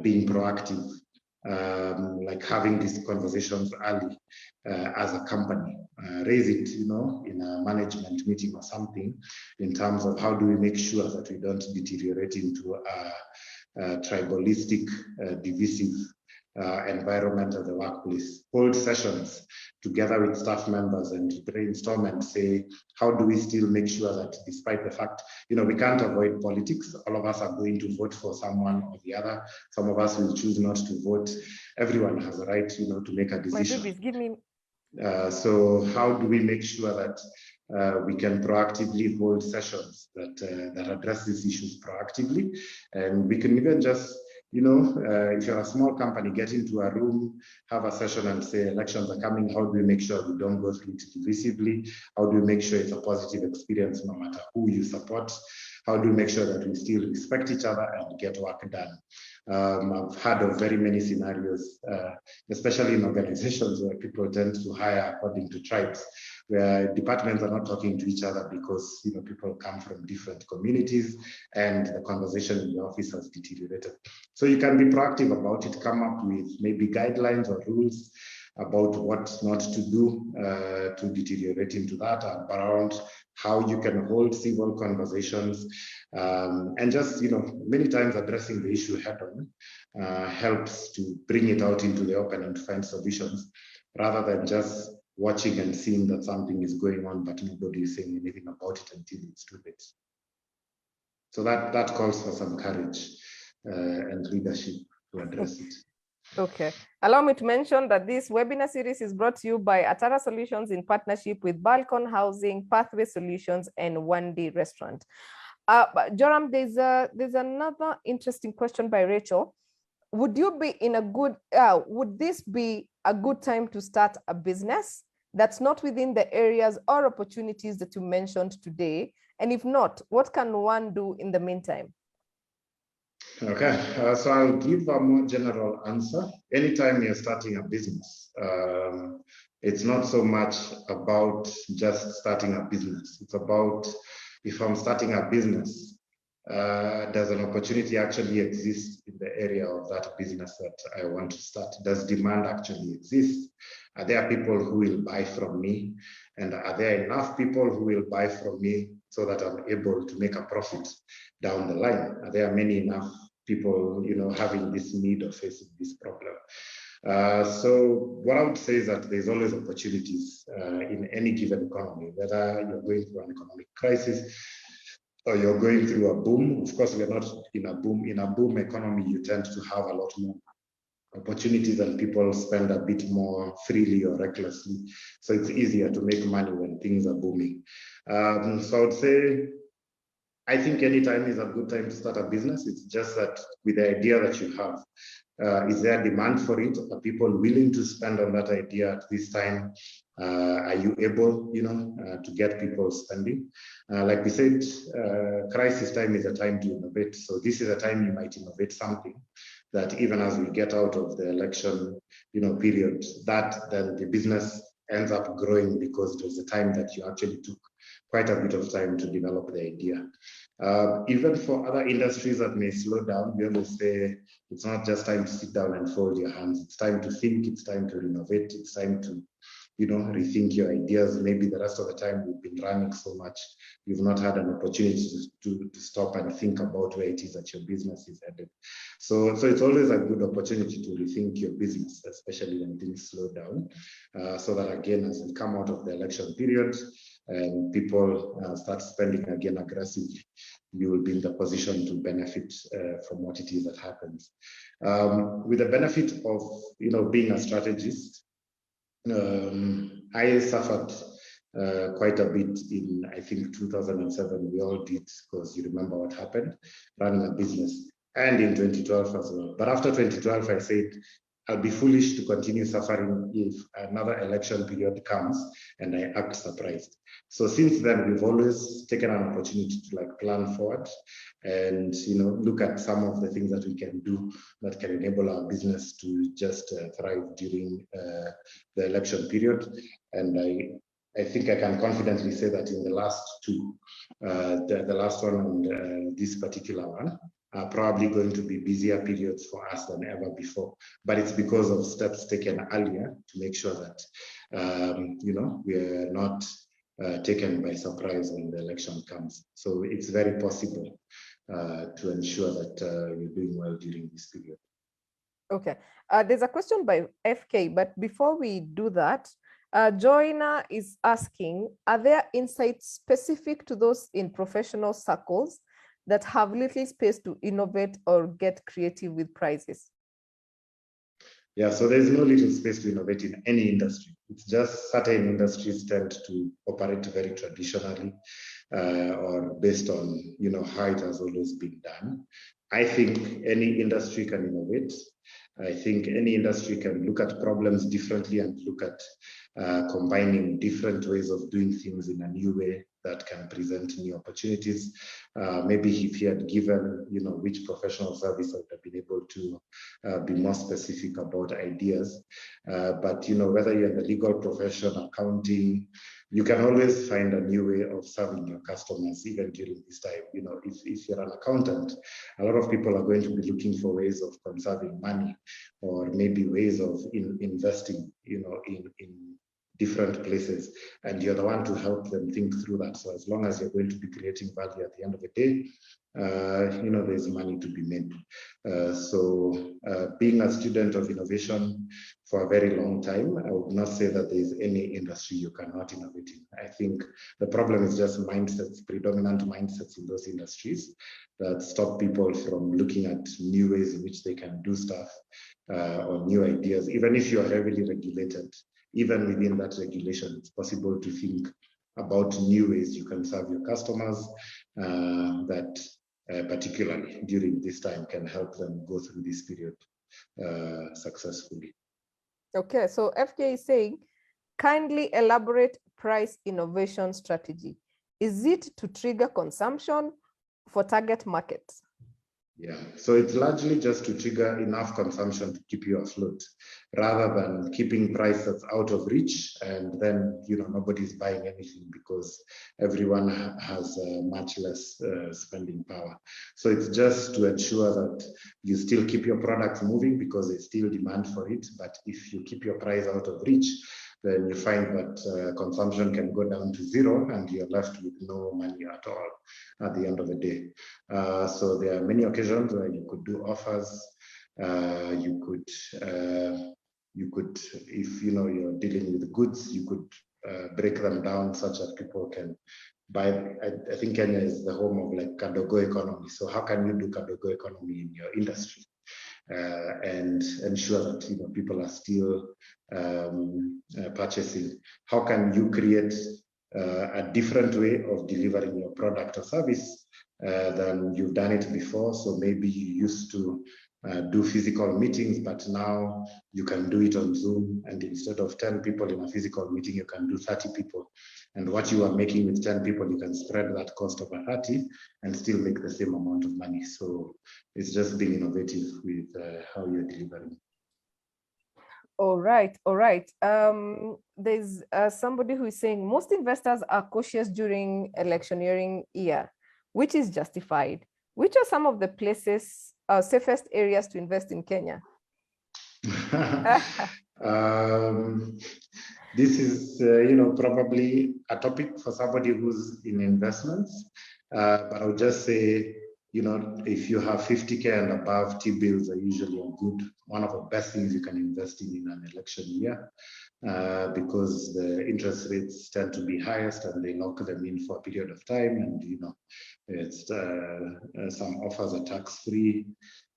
being proactive, like having these conversations early as a company, raise it, in a management meeting or something, in terms of how do we make sure that we don't deteriorate into a tribalistic, divisive environment of the workplace. Hold sessions together with staff members and brainstorm and say, how do we still make sure that despite the fact, we can't avoid politics, all of us are going to vote for someone or the other, some of us will choose not to vote, everyone has a right, to make a decision. My babies, give me. So how do we make sure that we can proactively hold sessions that address these issues proactively, and we can even just, if you're a small company, get into a room, have a session and say, elections are coming, how do we make sure we don't go through it divisively? How do we make sure it's a positive experience no matter who you support? How do we make sure that we still respect each other and get work done? I've heard of very many scenarios, especially in organizations where people tend to hire according to tribes, where departments are not talking to each other because people come from different communities and the conversation in the office has deteriorated. So you can be proactive about it, come up with maybe guidelines or rules about what not to do to deteriorate into that, and around how you can hold civil conversations, and just many times addressing the issue head on helps to bring it out into the open and find solutions, rather than just watching and seeing that something is going on but nobody is saying anything about it until it's too late. So that calls for some courage and leadership to address it. Okay. Allow me to mention that this webinar series is brought to you by Atara Solutions in partnership with Balcon Housing, Pathway Solutions, and One Day Restaurant. But Joram, there's another interesting question by Rachel. Would you be in a good, would this be a good time to start a business that's not within the areas or opportunities that you mentioned today? And if not, what can one do in the meantime? Okay, so I'll give a more general answer. Anytime you're starting a business, it's not so much about just starting a business. It's about, if I'm starting a business, does an opportunity actually exist in the area of that business that I want to start? Does demand actually exist? Are there people who will buy from me? And are there enough people who will buy from me so that I'm able to make a profit down the line? Are there many enough people, having this need or facing this problem? So what I would say is that there's always opportunities in any given economy, whether you're going through an economic crisis or you're going through a boom. Of course, we're not in a boom. In a boom economy, you tend to have a lot more opportunities and people spend a bit more freely or recklessly. So it's easier to make money when things are booming. So I would say, I think any time is a good time to start a business. It's just that with the idea that you have, is there demand for it? Are people willing to spend on that idea at this time? Are you able, to get people spending? Like we said, crisis time is a time to innovate. So this is a time you might innovate something that even as we get out of the election, period, that then the business ends up growing because it was the time that you actually took quite a bit of time to develop the idea. Even for other industries that may slow down, we always say it's not just time to sit down and fold your hands. It's time to think, it's time to renovate, it's time to, rethink your ideas. Maybe the rest of the time we've been running so much, you've not had an opportunity to stop and think about where it is that your business is headed. So it's always a good opportunity to rethink your business, especially when things slow down, so that again, as we come out of the election period and people start spending again aggressively, you will be in the position to benefit from what it is that happens. With the benefit of being a strategist, I suffered quite a bit in, I think, 2007. We all did, because you remember what happened, running a business, and in 2012 as well. But after 2012, I said, I'll be foolish to continue suffering if another election period comes and I act surprised. So since then, we've always taken an opportunity to plan forward and look at some of the things that we can do that can enable our business to just thrive during the election period. And I think I can confidently say that in the last two, the last one and this particular one, are probably going to be busier periods for us than ever before. But it's because of steps taken earlier to make sure that, we are not taken by surprise when the election comes. So it's very possible to ensure that you're doing well during this period. Okay, there's a question by FK, but before we do that, Joyna is asking, are there insights specific to those in professional circles that have little space to innovate or get creative with prizes? Yeah, so there's no little space to innovate in any industry. It's just certain industries tend to operate very traditionally or based on how it has always been done. I think any industry can innovate. I think any industry can look at problems differently and look at combining different ways of doing things in a new way that can present new opportunities. Maybe if he had given, which professional service I would have been able to be more specific about ideas. But, whether you're in the legal profession, accounting, you can always find a new way of serving your customers, even during this time. If you're an accountant, a lot of people are going to be looking for ways of conserving money, or maybe ways of investing, in different places, and you're the one to help them think through that. So as long as you're going to be creating value at the end of the day, there's money to be made. So being a student of innovation for a very long time, I would not say that there's any industry you cannot innovate in. I think the problem is just mindsets, predominant mindsets in those industries that stop people from looking at new ways in which they can do stuff or new ideas. Even if you're heavily regulated, even within that regulation, it's possible to think about new ways you can serve your customers that particularly during this time can help them go through this period successfully. Okay, so FK is saying, kindly elaborate price innovation strategy. Is it to trigger consumption for target markets? Yeah, so it's largely just to trigger enough consumption to keep you afloat, rather than keeping prices out of reach and then nobody's buying anything because everyone has much less spending power. So it's just to ensure that you still keep your products moving because there's still demand for it. But if you keep your price out of reach, then you find that consumption can go down to zero and you're left with no money at all at the end of the day. So there are many occasions where you could do offers. You could, if you're dealing with goods, you could break them down such that people can buy. I think Kenya is the home of Kadogo economy. So how can you do Kadogo economy in your industry? And ensure that people are still purchasing. How can you create a different way of delivering your product or service than you've done it before? So maybe you used to do physical meetings, but now you can do it on Zoom, and instead of 10 people in a physical meeting, you can do 30 people. And what you are making with 10 people, you can spread that cost over 30 and still make the same amount of money. So it's just being innovative with how you're delivering. All right, all right. There's somebody who is saying most investors are cautious during electioneering year. which is justified? Which are some of the places, safest areas to invest in Kenya? This is, probably a topic for somebody who's in investments. But I'll just say, if you have 50K and above, T-bills are usually one of the best things you can invest in an election year, because the interest rates tend to be highest and they lock them in for a period of time. And, it's some offers are tax-free.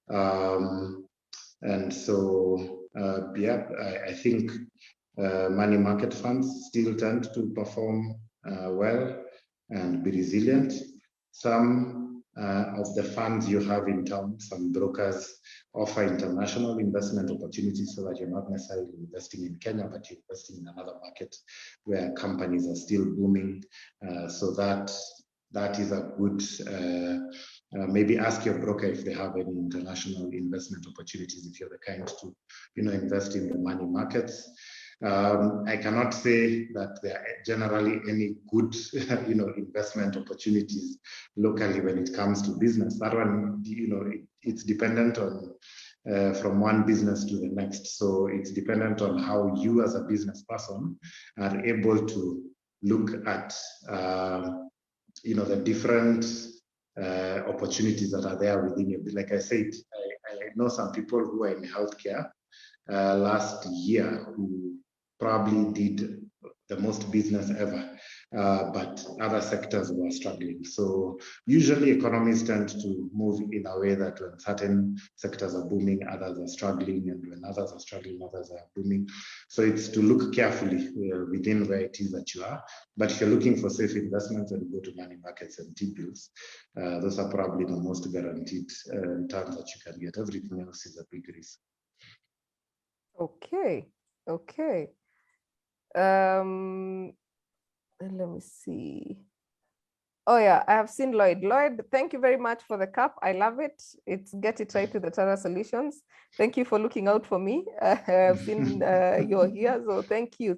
And so, I think money market funds still tend to perform well and be resilient. Some of the funds you have in town, some brokers offer international investment opportunities so that you're not necessarily investing in Kenya, but you're investing in another market where companies are still booming. So that is a good, maybe ask your broker if they have any international investment opportunities, if you're the kind to, invest in the money markets. I cannot say that there are generally any good, investment opportunities locally when it comes to business. That one, it's dependent on from one business to the next. So it's dependent on how you as a business person are able to look at, the different opportunities that are there within you. Like I said, I know some people who are in healthcare last year who probably did the most business ever, but other sectors were struggling. So usually economies tend to move in a way that when certain sectors are booming, others are struggling, and when others are struggling, others are booming. So it's to look carefully within where it is that you are. But if you're looking for safe investments and go to money markets and T-bills, those are probably the most guaranteed returns that you can get. Everything else is a big risk. Okay. Let me see. Oh yeah, I have seen Lloyd. Lloyd, thank you very much for the cup. I love it. It's Get It Right to the Tara Solutions. Thank you for looking out for me. I've seen you're here, so thank you.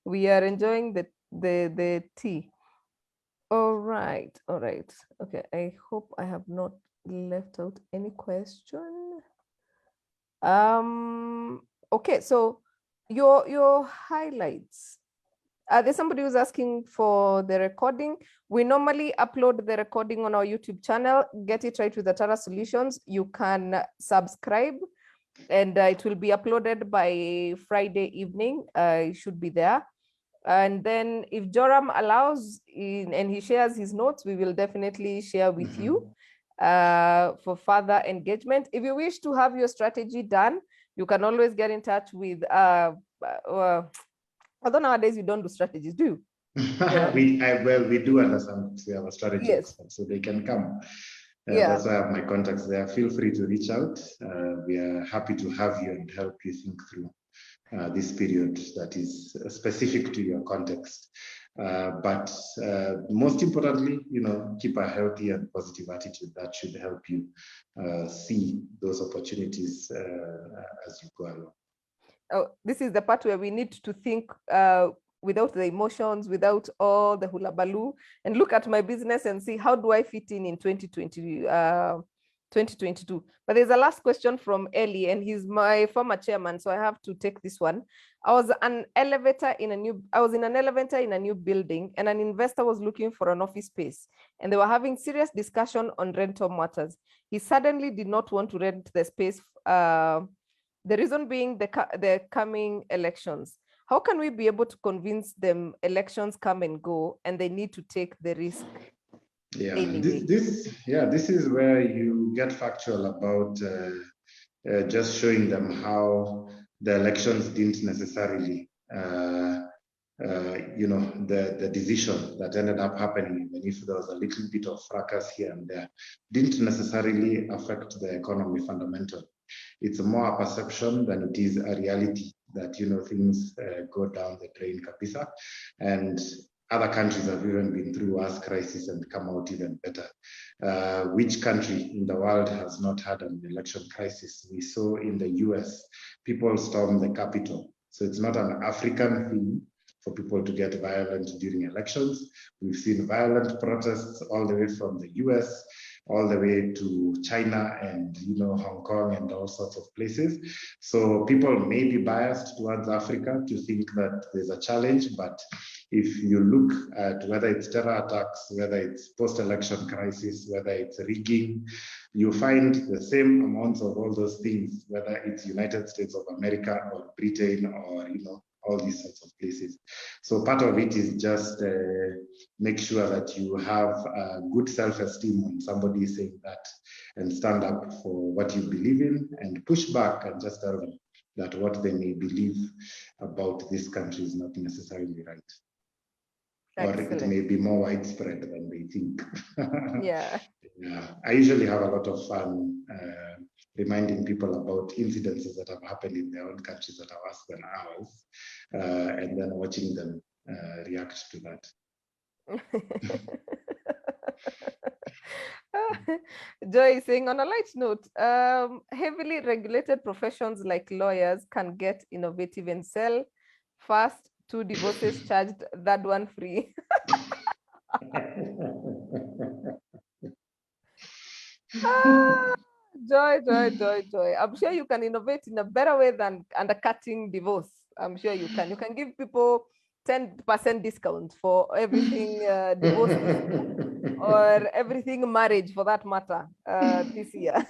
We are enjoying the tea. All right. Okay, I hope I have not left out any question. Okay, so your highlights. There's somebody who's asking for the recording. We normally upload the recording on our YouTube channel, Get It Right with the Tara Solutions. You can subscribe and it will be uploaded by Friday evening. It should be there. And then if Joram allows and he shares his notes, we will definitely share with you for further engagement. If you wish to have your strategy done, you can always get in touch with although nowadays you don't do strategies, do you? Yeah. we do understand we have a strategy expert, so they can come. That's why I have my contacts there. Feel free to reach out. We are happy to have you and help you think through this period that is specific to your context. But most importantly, keep a healthy and positive attitude. That should help you see those opportunities as you go along. Oh, this is the part where we need to think without the emotions, without all the hullabaloo, and look at my business and see how do I fit in 2022. But there's a last question from Ellie, and he's my former chairman, so I have to take this one. I was in an elevator in a new building, and an investor was looking for an office space, and they were having serious discussion on rental matters. He suddenly did not want to rent the space. The reason being the coming elections. How can we be able to convince them elections come and go and they need to take the risk? Yeah, anyway? This is where you get factual about just showing them how the elections didn't necessarily, the decision that ended up happening, even if there was a little bit of fracas here and there, didn't necessarily affect the economy fundamentally. It's more a perception than it is a reality that, things go down the drain, kabisa. And other countries have even been through worse crisis and come out even better. Which country in the world has not had an election crisis? We saw in the US, people stormed the Capitol. So it's not an African thing. for people to get violent during elections. We've seen violent protests all the way from the US, all the way to China and Hong Kong and all sorts of places. So people may be biased towards Africa to think that there's a challenge, but if you look at whether it's terror attacks, whether it's post-election crisis, whether it's rigging, you find the same amounts of all those things, whether it's United States of America or Britain or all these sorts of places. So part of it is just make sure that you have good self-esteem when somebody is saying that, and stand up for what you believe in and push back and just tell them that what they may believe about this country is not necessarily right. Excellent. Or it may be more widespread than they think. Yeah. Yeah. I usually have a lot of fun reminding people about incidences that have happened in their own countries that are worse than ours, and then watching them react to that. Joy is saying, on a light note, heavily regulated professions like lawyers can get innovative and sell fast 2 divorces charged, that one free. Joy. I'm sure you can innovate in a better way than undercutting divorce. I'm sure you can. You can give people 10% discount for everything divorce or everything marriage for that matter this year.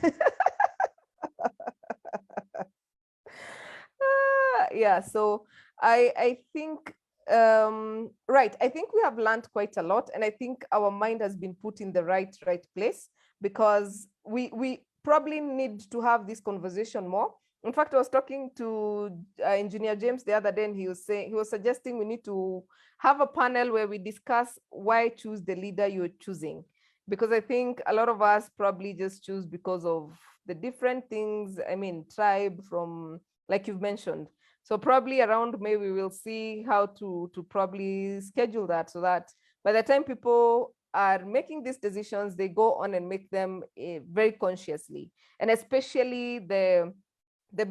Yeah, so I think right, I think we have learned quite a lot, and I think our mind has been put in the right place, because we probably need to have this conversation more. In fact, I was talking to Engineer James the other day, and he was suggesting we need to have a panel where we discuss why choose the leader you're choosing, because I think a lot of us probably just choose because of the different things. I mean, tribe, from like you've mentioned. So probably around May, we will see how to probably schedule that, so that by the time people are making these decisions, they go on and make them very consciously. And especially the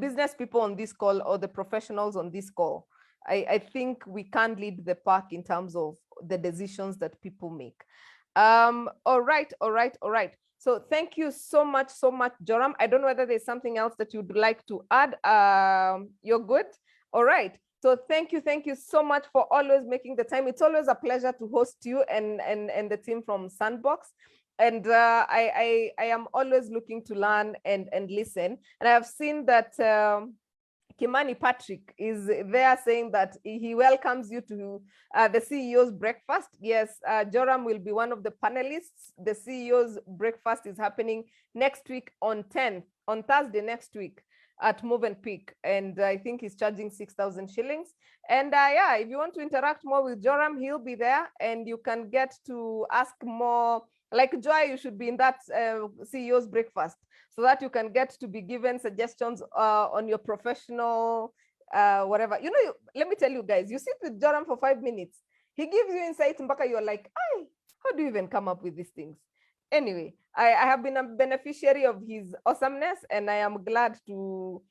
business people on this call, or the professionals on this call, I think we can't lead the pack in terms of the decisions that people make. All right. So thank you so much, Joram. I don't know whether there's something else that you'd like to add. You're good? All right. So thank you so much for always making the time. It's always a pleasure to host you and the team from Sandbox. And I am always looking to learn and listen. And I have seen that Kimani Patrick is there saying that he welcomes you to the CEO's breakfast. Yes, Joram will be one of the panelists. The CEO's breakfast is happening next week on Thursday next week at Movenpick, and I think he's charging 6,000 shillings. And yeah, if you want to interact more with Joram, he'll be there, and you can get to ask more. Like Joy, you should be in that CEO's breakfast, so that you can get to be given suggestions on your professional whatever. Let me tell you guys, you sit with Joram for 5 minutes, he gives you insight, Mbaka, you're like, how do you even come up with these things? Anyway, I have been a beneficiary of his awesomeness, and I am glad to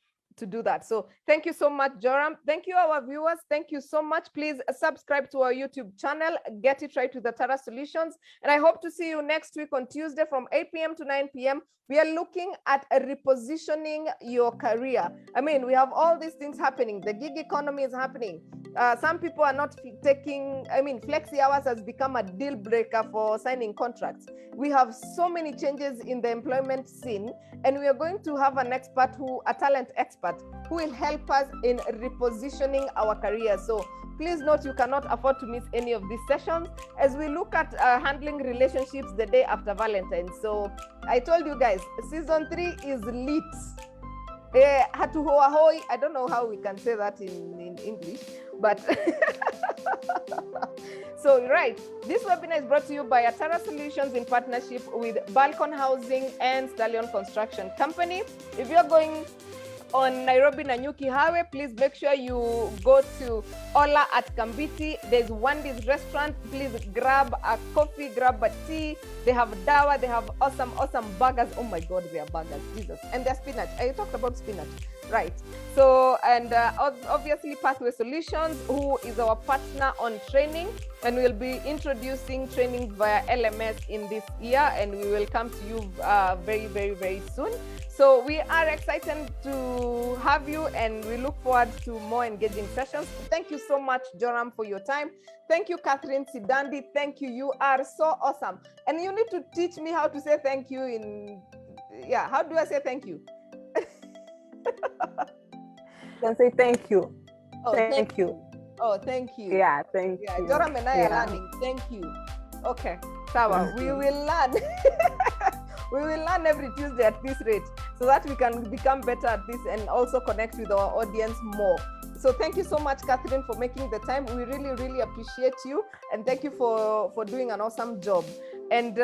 do that. So thank you so much, Joram. Thank you, our viewers. Thank you so much. Please subscribe to our YouTube channel, Get It Right with the Tara Solutions. And I hope to see you next week on Tuesday from 8 p.m. to 9 p.m. We are looking at repositioning your career. I mean, we have all these things happening. The gig economy is happening. Some people are not taking, flexi hours has become a deal breaker for signing contracts. We have so many changes in the employment scene, and we are going to have an expert, a talent expert, who will help us in repositioning our careers. So please note, you cannot afford to miss any of these sessions as we look at handling relationships the day after Valentine's. So I told you guys, season 3 is lit. I don't know how we can say that in English, but so right, this webinar is brought to you by Atara Solutions in partnership with Balcon Housing and Stallion Construction Company. If you're going on Nairobi Nanyuki Highway, please make sure you go to Ola at Kambiti. There's Wendy's restaurant. Please grab a coffee, grab a tea. They have dawa, they have awesome burgers. Oh my God, they are burgers, Jesus. And they're spinach. I talked about spinach. Right. So, and obviously Pathway Solutions, who is our partner on training, and we'll be introducing training via LMS in this year, and we will come to you very, very, very soon. So we are excited to have you, and we look forward to more engaging sessions. Thank you so much, Joram, for your time. Thank you, Catherine Sidandi. Thank you. You are so awesome. And you need to teach me how to say thank you in, yeah, how do I say thank you? You can say thank you. Oh, thank you. Oh, thank you. Yeah, thank you. Joram and I are learning. Thank you. Okay, Sawa, we will learn. We will learn every Tuesday at this rate, so that we can become better at this and also connect with our audience more. So thank you so much, Catherine, for making the time. We really, really appreciate you, and thank you for doing an awesome job. And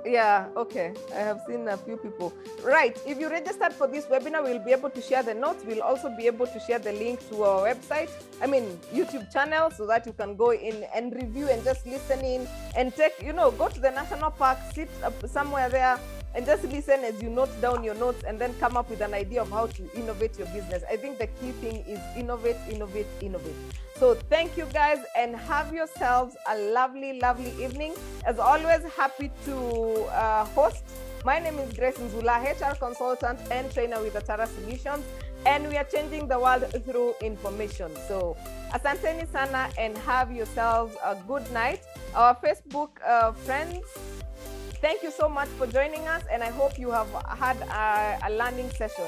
yeah, okay, I have seen a few people. Right, if you registered for this webinar, we'll be able to share the notes. We'll also be able to share the link to our website, YouTube channel, so that you can go in and review and just listen in and take, go to the national park, sit somewhere there and just listen as you note down your notes, and then come up with an idea of how to innovate your business. I think the key thing is innovate, innovate, innovate. So thank you guys, and have yourselves a lovely, lovely evening. As always, happy to host. My name is Grace Nzula, HR consultant and trainer with Atara Solutions, and we are changing the world through information. So asanteni sana, and have yourselves a good night. Our Facebook friends, thank you so much for joining us, and I hope you have had a learning session.